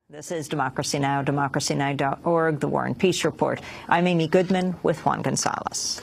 This is Democracy Now!, democracynow.org, The War and Peace Report. I'm Amy Goodman with Juan Gonzalez.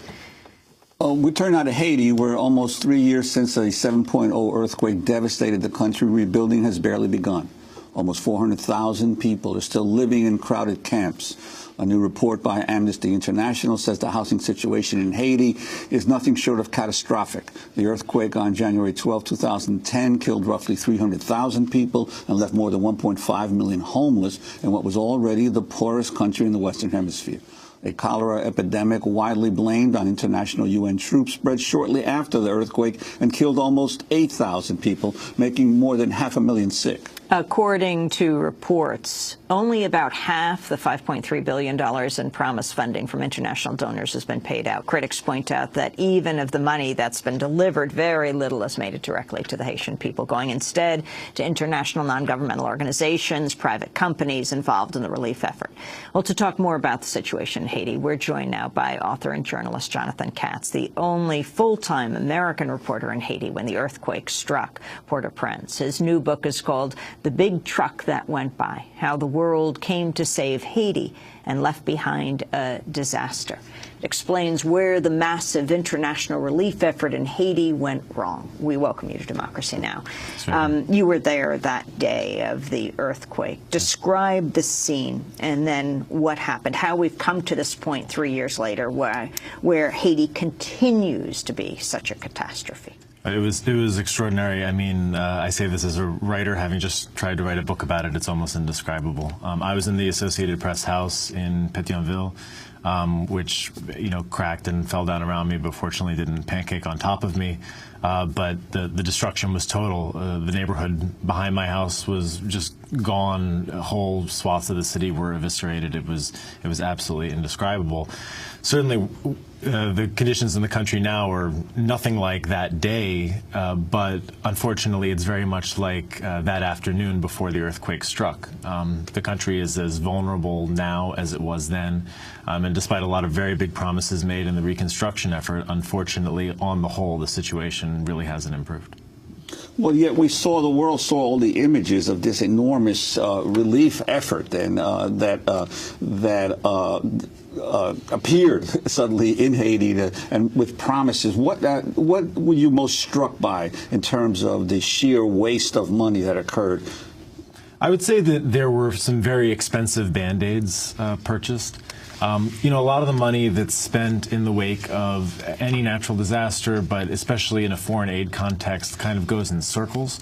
We turn now to Haiti, where almost 3 years since a 7.0 earthquake devastated the country, rebuilding has barely begun. Almost 400,000 people are still living in crowded camps. A new report by Amnesty International says the housing situation in Haiti is nothing short of catastrophic. The earthquake on January 12, 2010 killed roughly 300,000 people and left more than 1.5 million homeless in what was already the poorest country in the Western Hemisphere. A cholera epidemic widely blamed on international UN troops spread shortly after the earthquake and killed almost 8,000 people, making more than 500,000 sick. According to reports, only about half the $5.3 billion in promised funding from international donors has been paid out. Critics point out that even of the money that's been delivered, very little has made it directly to the Haitian people, going instead to international non-governmental organizations, private companies involved in the relief effort. Well, to talk more about the situation in Haiti, we're joined now by author and journalist Jonathan Katz, the only full-time American reporter in Haiti when the earthquake struck Port-au-Prince. His new book is called The Big Truck That Went By: How the World Came to Save Haiti and Left Behind a Disaster. It explains where the massive international relief effort in Haiti went wrong. We welcome you to Democracy Now! You were there that day of the earthquake. Describe the scene and then what happened, how we've come to this point 3 years later where Haiti continues to be such a catastrophe. It was extraordinary. I mean, I say this as a writer, having just tried to write a book about it. It's almost indescribable. I was in the Associated Press house in Pétionville, which, cracked and fell down around me, but fortunately didn't pancake on top of me. But the destruction was total. The neighborhood behind my house was just gone. Whole swaths of the city were eviscerated. It was absolutely indescribable. Certainly, the conditions in the country now are nothing like that day, but unfortunately it's very much like that afternoon before the earthquake struck. The country is as vulnerable now as it was then, and despite a lot of very big promises made in the reconstruction effort, unfortunately, on the whole, the situation really hasn't improved. Well, yet the world saw all the images of this enormous relief effort and that appeared suddenly in Haiti and with promises. What were you most struck by in terms of the sheer waste of money that occurred? I would say that there were some very expensive Band-Aids purchased. A lot of the money that's spent in the wake of any natural disaster, but especially in a foreign aid context, kind of goes in circles.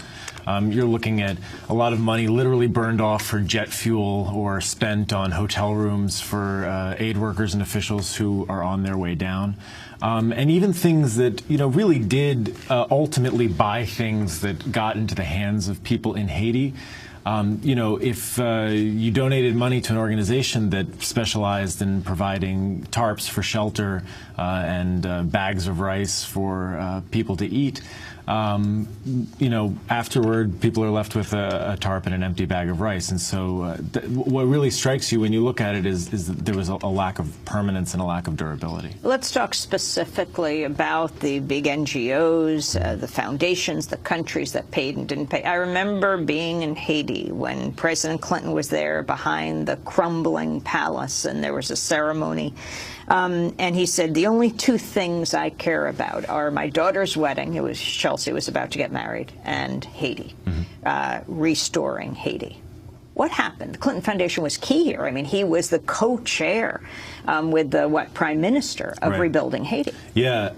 You're looking at a lot of money literally burned off for jet fuel or spent on hotel rooms for aid workers and officials who are on their way down. And even things that, really did ultimately buy things that got into the hands of people in Haiti. If you donated money to an organization that specialized in providing tarps for shelter and bags of rice for people to eat, afterward people are left with a tarp and an empty bag of rice. And so what really strikes you when you look at it is that there was a lack of permanence and a lack of durability. Let's talk specifically about the big NGOs, the foundations, the countries that paid and didn't pay. I remember being in Haiti when President Clinton was there behind the crumbling palace, and there was a ceremony. And he said, the only two things I care about are my daughter's wedding, Chelsea was about to get married, and Haiti, restoring Haiti. What happened? The Clinton Foundation was key here. I mean, he was the co-chair with the, prime minister of rebuilding Haiti. Yeah.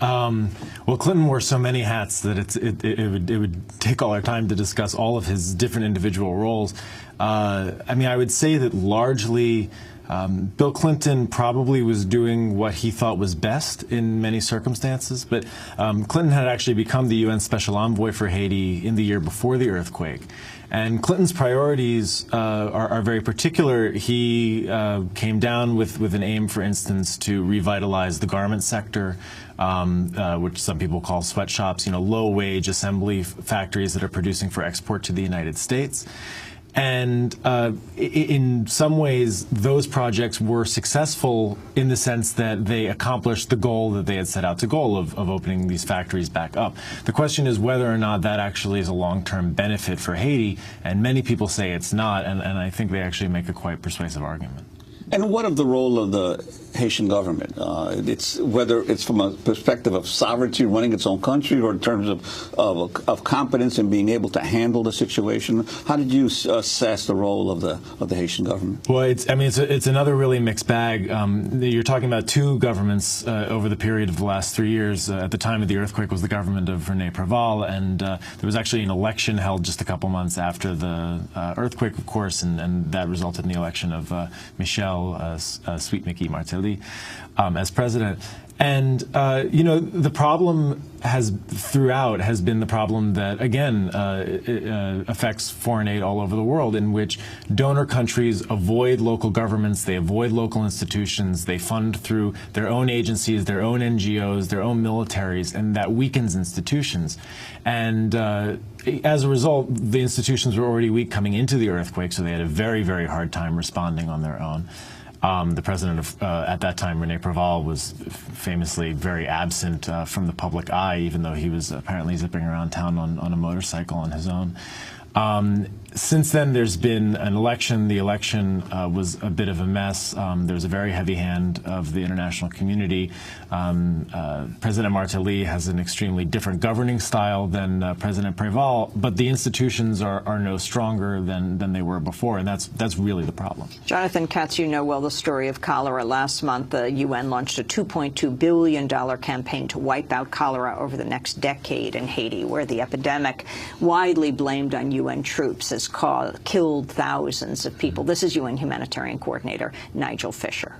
Well, Clinton wore so many hats that it would take all our time to discuss all of his different individual roles. I would say that largely Bill Clinton probably was doing what he thought was best in many circumstances, but Clinton had actually become the UN Special Envoy for Haiti in the year before the earthquake. And Clinton's priorities are very particular. He came down with an aim, for instance, to revitalize the garment sector, which some people call sweatshops, low-wage assembly factories that are producing for export to the United States. And in some ways, those projects were successful in the sense that they accomplished the goal that they had set out to goal of opening these factories back up. The question is whether or not that actually is a long-term benefit for Haiti, and many people say it's not, and I think they actually make a quite persuasive argument. And what of the role of the Haitian government? Whether it's from a perspective of sovereignty, running its own country, or in terms of competence and being able to handle the situation. How did you assess the role of the Haitian government? Well, it's another really mixed bag. You're talking about two governments over the period of the last 3 years. At the time of the earthquake was the government of René Préval, and there was actually an election held just a couple months after the earthquake, of course, and that resulted in the election of Michel Sweet Mickey Martelly as president. And, the problem throughout has been the problem that, again, affects foreign aid all over the world, in which donor countries avoid local governments, they avoid local institutions, they fund through their own agencies, their own NGOs, their own militaries, and that weakens institutions. And as a result, the institutions were already weak coming into the earthquake, so they had a very, very hard time responding on their own. The president of, at that time, René Préval, was famously very absent from the public eye, even though he was apparently zipping around town on a motorcycle on his own. Since then, there's been an election. The election was a bit of a mess. There was a very heavy hand of the international community. President Martelly has an extremely different governing style than President Préval, but the institutions are no stronger than they were before, and that's really the problem. Jonathan Katz, you know well the story of cholera. Last month, the UN launched a $2.2 billion campaign to wipe out cholera over the next decade in Haiti, where the epidemic, widely blamed on UN troops, has killed thousands of people. This is UN humanitarian coordinator Nigel Fisher.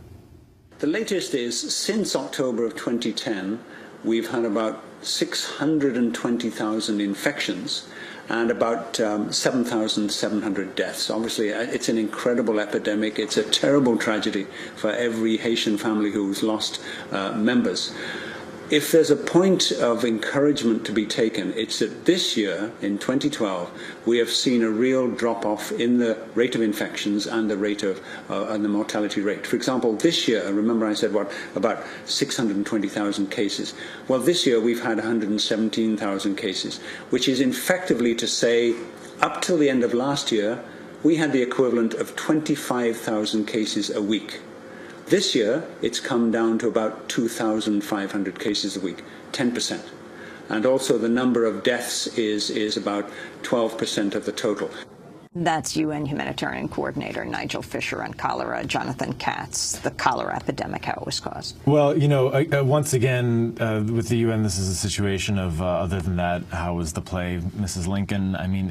The latest is, since October of 2010, we've had about 620,000 infections and about 7,700 deaths. Obviously, it's an incredible epidemic. It's a terrible tragedy for every Haitian family who's lost members. If there's a point of encouragement to be taken, it's that this year, in 2012, we have seen a real drop-off in the rate of infections and the rate of and the mortality rate. For example, this year, remember I said about 620,000 cases. Well, this year we've had 117,000 cases, which is effectively to say, up till the end of last year, we had the equivalent of 25,000 cases a week. This year, it's come down to about 2,500 cases a week, 10%. And also the number of deaths is about 12% of the total. That's UN humanitarian coordinator Nigel Fisher on cholera. Jonathan Katz, the cholera epidemic, how it was caused. Well, once again, with the UN, this is a situation of, other than that, how was the play, Mrs. Lincoln? I mean,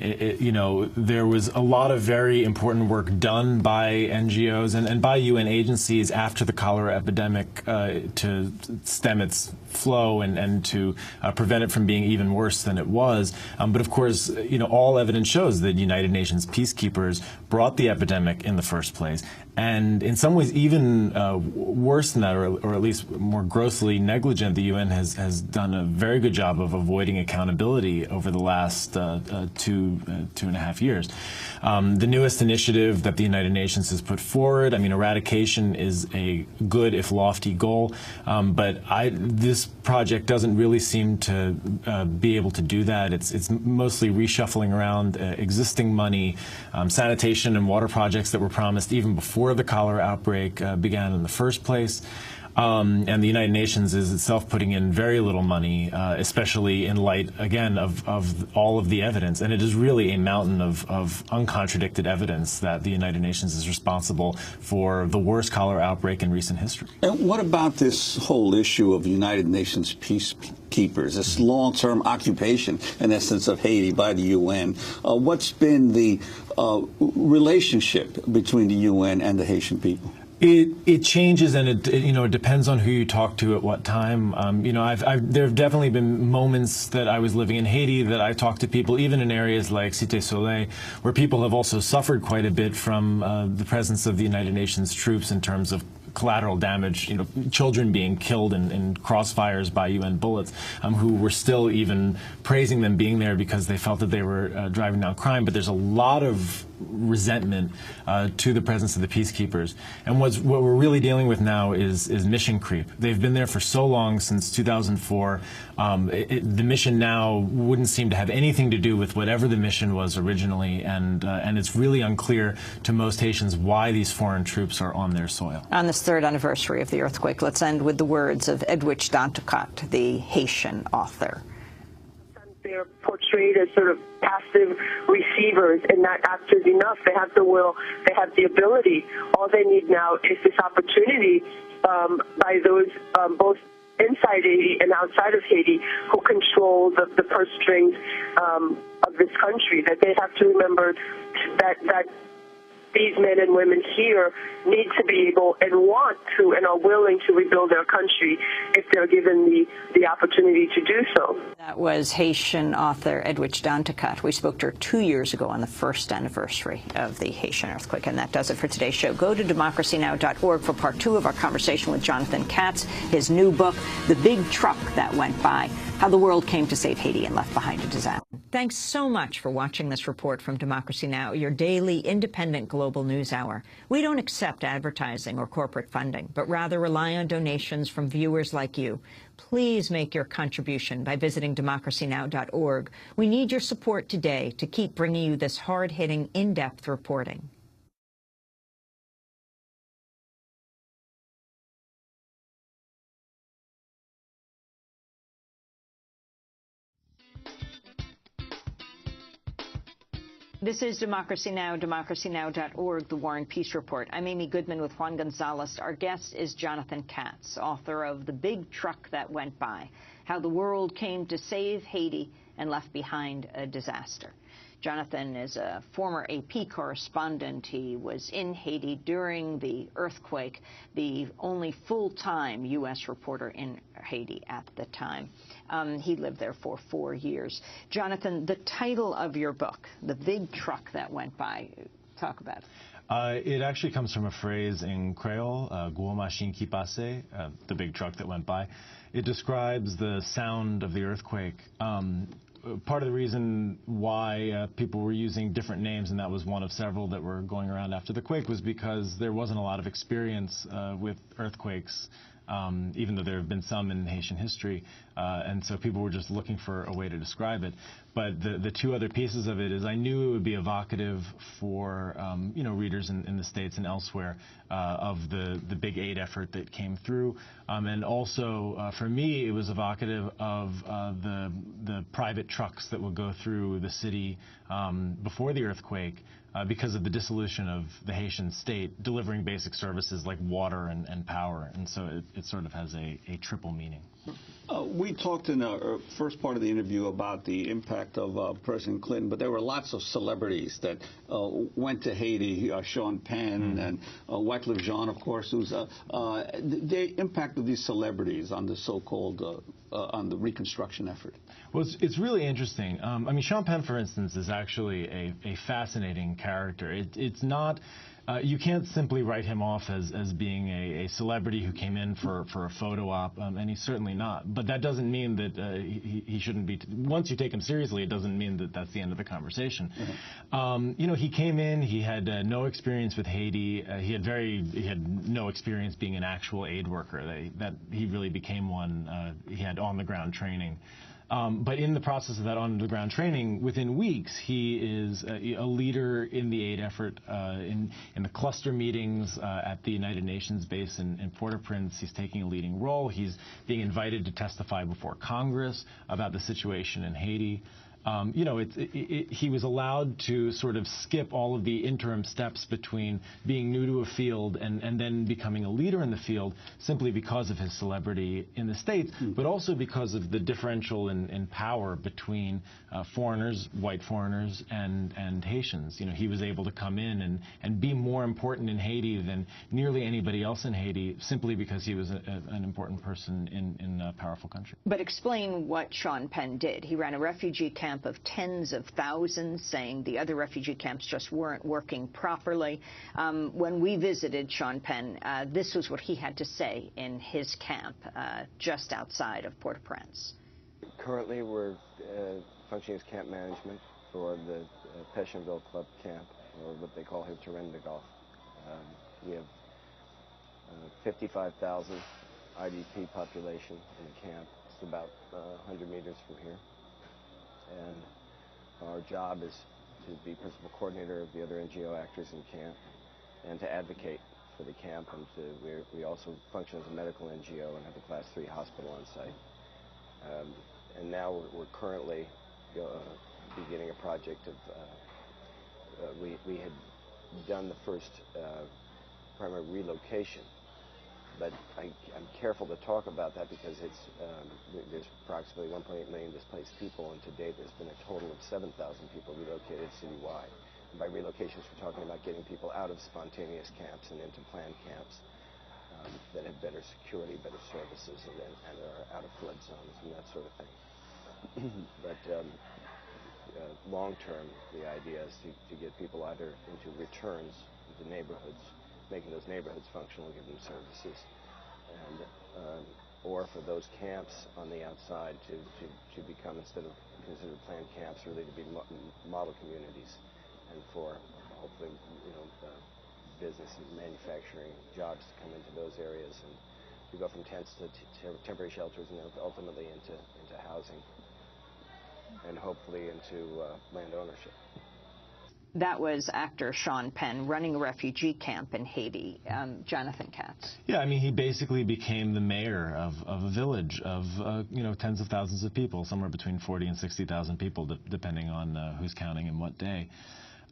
there was a lot of very important work done by NGOs and by UN agencies after the cholera epidemic to stem its flow and to prevent it from being even worse than it was. But of course, all evidence shows that United Nations peacekeepers brought the epidemic in the first place. And in some ways, even worse than that, or at least more grossly negligent, the UN has done a very good job of avoiding accountability over the last 2.5 years. The newest initiative that the United Nations has put forward, I mean, eradication is a good, if lofty, goal, but this project doesn't really seem to be able to do that. It's mostly reshuffling around existing money, sanitation and water projects that were promised even before the cholera outbreak began in the first place. And the United Nations is itself putting in very little money, especially in light, again, of all of the evidence. And it is really a mountain of uncontradicted evidence that the United Nations is responsible for the worst cholera outbreak in recent history. And what about this whole issue of United Nations peacekeepers, this long-term occupation, in essence, of Haiti by the UN? What's been the relationship between the UN and the Haitian people? It changes, and it depends on who you talk to at what time. There have definitely been moments that I was living in Haiti that I talked to people, even in areas like Cité Soleil, where people have also suffered quite a bit from the presence of the United Nations troops in terms of collateral damage, children being killed in crossfires by UN bullets, who were still even praising them being there because they felt that they were driving down crime. But there's a lot of resentment to the presence of the peacekeepers. And what we're really dealing with now is mission creep. They've been there for so long, since 2004. The mission now wouldn't seem to have anything to do with whatever the mission was originally, and it's really unclear to most Haitians why these foreign troops are on their soil. On this third anniversary of the earthquake, let's end with the words of Jonathan Katz, the Haitian author. They're portrayed as sort of passive receivers and not actors enough. They have the will, they have the ability. All they need now is this opportunity by those both inside Haiti and outside of Haiti who control the purse strings of this country, that they have to remember that these men and women here need to be able and want to and are willing to rebuild their country if they're given the opportunity to do so. That was Haitian author Jonathan Katz. We spoke to her 2 years ago on the first anniversary of the Haitian earthquake. And that does it for today's show. Go to democracynow.org for part 2 of our conversation with Jonathan Katz, his new book, The Big Truck That Went By, How the World Came to Save Haiti and Left Behind a Disaster. Thanks so much for watching this report from Democracy Now!, your daily independent global news hour. We don't accept advertising or corporate funding, but rather rely on donations from viewers like you. Please make your contribution by visiting democracynow.org. We need your support today to keep bringing you this hard-hitting, in-depth reporting. This is Democracy Now!, democracynow.org, The War and Peace Report. I'm Amy Goodman with Juan Gonzalez. Our guest is Jonathan Katz, author of The Big Truck That Went By, How the World Came to Save Haiti and Left Behind a Disaster. Jonathan is a former AP correspondent. He was in Haiti during the earthquake, the only full-time U.S. reporter in Haiti at the time. He lived there for 4 years. Jonathan, the title of your book, The Big Truck That Went By, talk about it. It actually comes from a phrase in Creole, gros machine qui passe, the big truck that went by. It describes the sound of the earthquake. Part of the reason why people were using different names, and that was one of several that were going around after the quake, was because there wasn't a lot of experience with earthquakes, even though there have been some in Haitian history, and so people were just looking for a way to describe it. But the two other pieces of it is I knew it would be evocative for readers in the States and elsewhere of the big aid effort that came through, and also for me it was evocative of the private trucks that would go through the city before the earthquake because of the dissolution of the Haitian state, delivering basic services like water and power, and so it sort of has a triple meaning. We talked in the first part of the interview about the impact of President Clinton, but there were lots of celebrities that went to Haiti, Sean Penn and Wycliffe Jean, of course, who's the impact of these celebrities on the so-called on the reconstruction effort. Well, it's really interesting. I mean, Sean Penn, for instance, is actually a fascinating character. It's not. You can't simply write him off as being a celebrity who came in for a photo op, and he's certainly not. But that doesn't mean that he shouldn't be. Once you take him seriously, it doesn't mean that that's the end of the conversation. Mm-hmm. He came in. He had no experience with Haiti. He had no experience being an actual aid worker. That he really became one. He had on-the-ground training. But in the process of that on-the-ground training, within weeks, he is a leader in the aid effort, in the cluster meetings at the United Nations base in Port-au-Prince. He's taking a leading role. He's being invited to testify before Congress about the situation in Haiti. He was allowed to sort of skip all of the interim steps between being new to a field and then becoming a leader in the field simply because of his celebrity in the States, but also because of the differential in power between foreigners, white foreigners, and Haitians. He was able to come in and be more important in Haiti than nearly anybody else in Haiti simply because he was an important person in a powerful country. But explain what Sean Penn did. He ran a refugee camp of tens of thousands, saying the other refugee camps just weren't working properly. When we visited Sean Penn, this was what he had to say in his camp just outside of Port-au-Prince. Currently, we're functioning as camp management for the Pétionville Club camp. or what they call here Terendagal. We have 55,000 IDP population in the camp. It's about 100 meters from here. And our job is to be principal coordinator of the other NGO actors in camp and to advocate for the camp. And we also function as a medical NGO and have a Class 3 hospital on site. And now we're currently beginning a project of, we had done the first primary relocation, but I'm careful to talk about that because there's approximately 1.8 million displaced people, and to date there's been a total of 7,000 people relocated citywide. And by relocations, we're talking about getting people out of spontaneous camps and into planned camps that have better security, better services, and are out of flood zones and that sort of thing. But long term, the idea is to get people either into returns into neighborhoods, making those neighborhoods functional, give them services, and or for those camps on the outside to become, instead of considered planned camps, really to be model communities, and for hopefully business and manufacturing jobs to come into those areas, and to go from tents to temporary shelters, and ultimately into housing, and hopefully into land ownership. That was actor Sean Penn running a refugee camp in Haiti. Jonathan Katz. Yeah, I mean, he basically became the mayor of a village of tens of thousands of people, somewhere between 40 and 60,000 people, depending on who's counting and what day.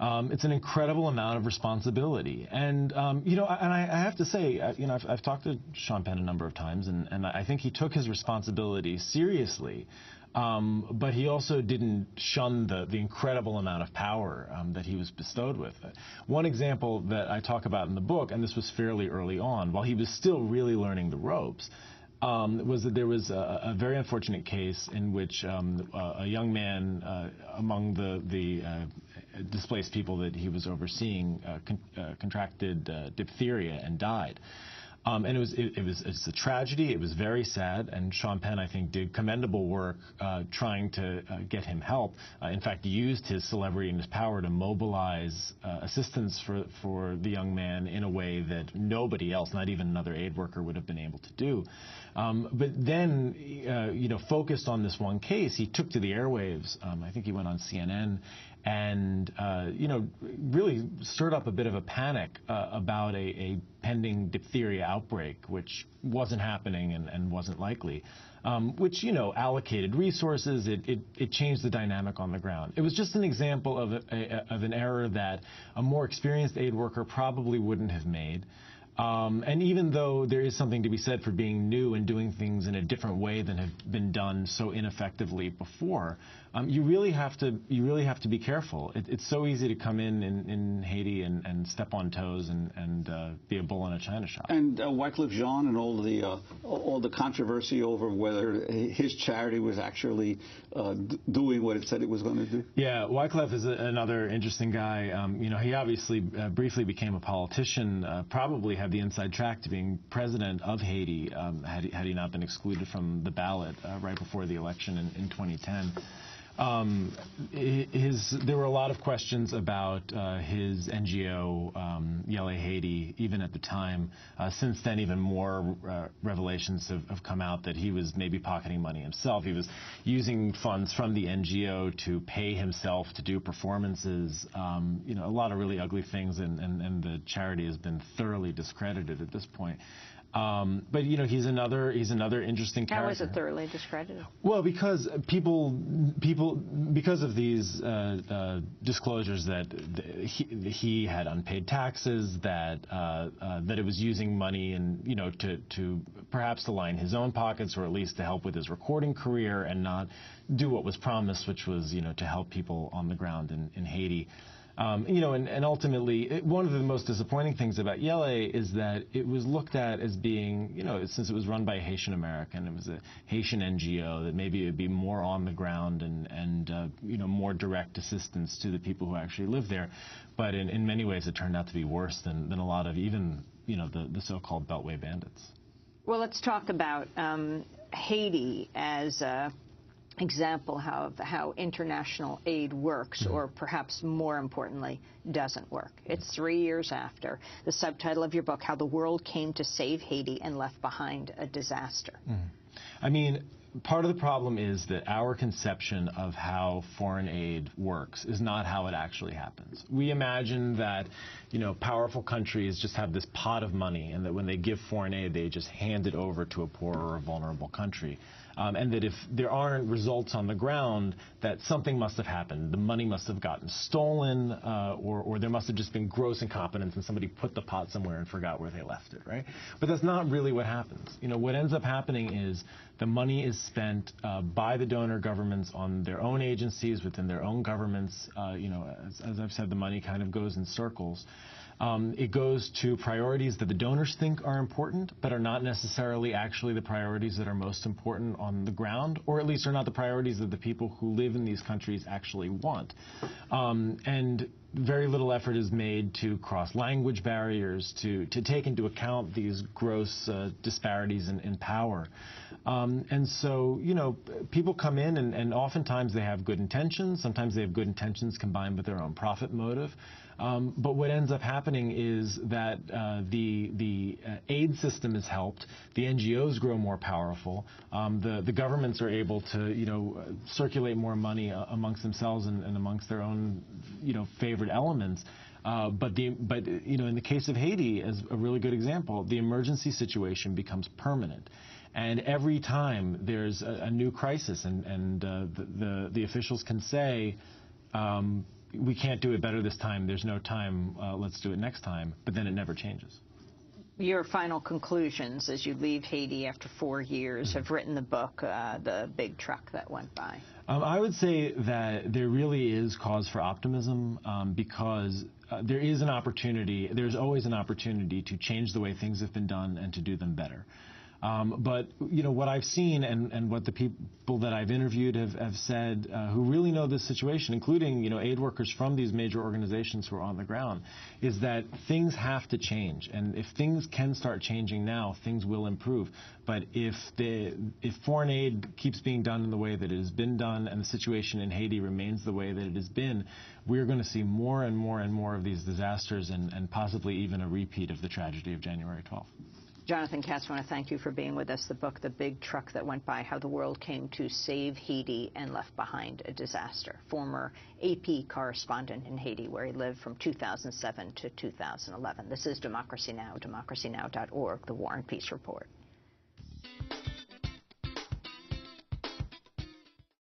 It's an incredible amount of responsibility, and and I have to say, I've talked to Sean Penn a number of times, and I think he took his responsibility seriously. But he also didn't shun the incredible amount of power that he was bestowed with. One example that I talk about in the book, and this was fairly early on, while he was still really learning the ropes, was that there was a very unfortunate case in which a young man among the displaced people that he was overseeing contracted diphtheria and died. And it's a tragedy. It was very sad, and Sean Penn, I think, did commendable work trying to get him help. In fact, he used his celebrity and his power to mobilize assistance for the young man in a way that nobody else, not even another aid worker, would have been able to do. But then, focused on this one case, he took to the airwaves. I think he went on CNN and really stirred up a bit of a panic about a pending diphtheria outbreak, which wasn't happening and wasn't likely, which allocated resources. It changed the dynamic on the ground. It was just an example of an error that a more experienced aid worker probably wouldn't have made. And even though there is something to be said for being new and doing things in a different way than have been done so ineffectively before, you really have to be careful. It's so easy to come in Haiti and step on toes and be a bull in a china shop. And Wycliffe Jean and all the controversy over whether his charity was actually doing what it said it was going to do. Yeah, Wycliffe is another interesting guy. He obviously briefly became a politician, probably had the inside track to being president of Haiti had he not been excluded from the ballot right before the election in 2010. There were a lot of questions about his NGO, Yele Haiti, even at the time. Since then, even more revelations have come out that he was maybe pocketing money himself. He was using funds from the NGO to pay himself to do performances, a lot of really ugly things, and the charity has been thoroughly discredited at this point. But he's another interesting character. How was it thoroughly discredited? Well, because because of these disclosures that he had unpaid taxes, that it was using money and to perhaps to line his own pockets, or at least to help with his recording career, and not do what was promised, which was to help people on the ground in Haiti. And ultimately, one of the most disappointing things about Yele is that it was looked at as being, since it was run by a Haitian American, it was a Haitian NGO, that maybe it would be more on the ground and more direct assistance to the people who actually live there. But in many ways, it turned out to be worse than a lot of even, the so-called Beltway bandits. Well, let's talk about Haiti as example of how international aid works, or perhaps more importantly, doesn't work. It's 3 years after. The subtitle of your book, How the World Came to Save Haiti and Left Behind a Disaster. I mean, part of the problem is that our conception of how foreign aid works is not how it actually happens. We imagine that, powerful countries just have this pot of money, and that when they give foreign aid, they just hand it over to a poor or a vulnerable country. And that if there aren't results on the ground, that something must have happened. The money must have gotten stolen, or there must have just been gross incompetence and somebody put the pot somewhere and forgot where they left it, right? But that's not really what happens. What ends up happening is the money is spent by the donor governments on their own agencies, within their own governments. As I've said, the money kind of goes in circles. It goes to priorities that the donors think are important, but are not necessarily actually the priorities that are most important on the ground, or at least are not the priorities that the people who live in these countries actually want. And very little effort is made to cross language barriers, to take into account these gross disparities in power. And so, people come in and oftentimes they have good intentions. Sometimes they have good intentions combined with their own profit motive. But what ends up happening is that the aid system is helped. The NGOs grow more powerful. The governments are able to, circulate more money amongst themselves and amongst their own, favorite elements. But in the case of Haiti, as a really good example, the emergency situation becomes permanent. And every time there's a new crisis, and the officials can say, we can't do it better this time, there's no time, let's do it next time, but then it never changes. Your final conclusions as you leave Haiti after 4 years, have written the book, The Big Truck That Went By. I would say that there really is cause for optimism, because there is an opportunity, there's always an opportunity to change the way things have been done and to do them better. But, what I've seen and what the people that I've interviewed have said, who really know this situation, including, aid workers from these major organizations who are on the ground, is that things have to change. And if things can start changing now, things will improve. But if foreign aid keeps being done in the way that it has been done, and the situation in Haiti remains the way that it has been, we're going to see more and more and more of these disasters, and possibly even a repeat of the tragedy of January 12th. Jonathan Katz, I want to thank you for being with us. The book, The Big Truck That Went By, How the World Came to Save Haiti and Left Behind a Disaster. Former AP correspondent in Haiti, where he lived from 2007 to 2011. This is Democracy Now!, democracynow.org, The War and Peace Report.